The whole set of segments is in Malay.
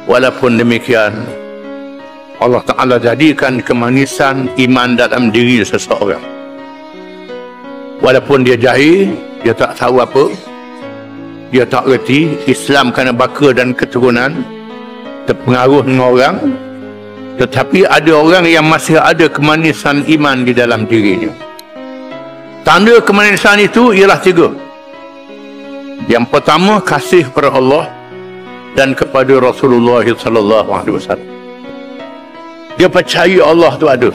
Walaupun demikian, Allah Ta'ala jadikan kemanisan iman dalam diri seseorang. Walaupun dia jahil, dia tak tahu apa, dia tak reti Islam kerana baka dan keturunan, terpengaruh dengan orang, tetapi ada orang yang masih ada kemanisan iman di dalam dirinya. Tanda kemanisan itu ialah 3. Yang pertama, kasih kepada Allah dan kepada Rasulullah sallallahu alaihi wasallam. Dia percaya Allah tu ada,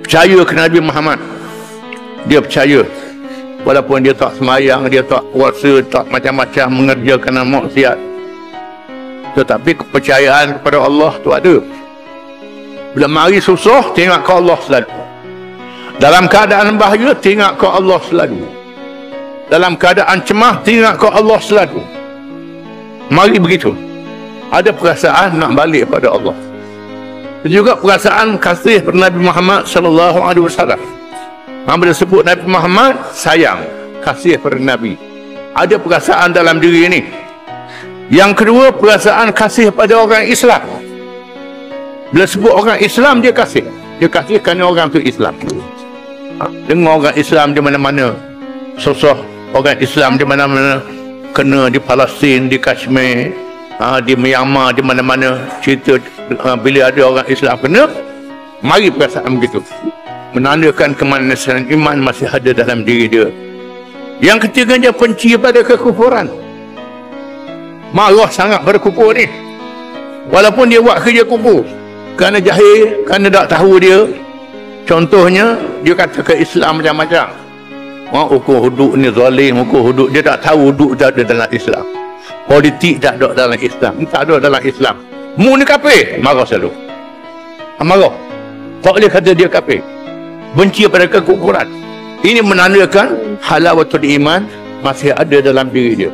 percaya ke Nabi Muhammad, dia percaya walaupun dia tak semayang, dia tak puasa, tak macam-macam mengerjakan maksiat, tetapi kepercayaan kepada Allah tu ada. Bila mari susah, tengok ke Allah selalu. Dalam keadaan bahaya, tengok ke Allah selalu. Dalam keadaan cemas, tengok ke Allah selalu. Mari begitu. Ada perasaan nak balik pada Allah. Dan juga perasaan kasih pada Nabi Muhammad sallallahu alaihi wasallam. Bila sebut Nabi Muhammad, sayang, kasih pada Nabi. Ada perasaan dalam diri ini. Yang kedua, perasaan kasih pada orang Islam. Bila sebut orang Islam, dia kasih. Dia kasih kerana orang tu Islam. Dengar orang Islam di mana-mana, sosok orang Islam di mana-mana, kena di Palestin, di Kashmir, di Myanmar, di mana-mana, cerita bila ada orang Islam kena, mari perasaan begitu, menandakan kemanisan iman masih ada dalam diri dia. Yang ketiganya, benci pada kekufuran, marah sangat pada kufur ni, walaupun dia buat kerja kufur kerana jahil, kerana tak tahu dia. Contohnya, dia kata ke Islam macam-macam, hukum hudud ni zalim, hukum hudud, dia tak tahu hudud tak ada dalam Islam, politik tak ada dalam Islam, tak ada dalam Islam. Mu ni kafir, marah selalu, marah, tak boleh kata dia kafir, benci pada kekufuran. Ini menandakan halawatul iman masih ada dalam diri dia.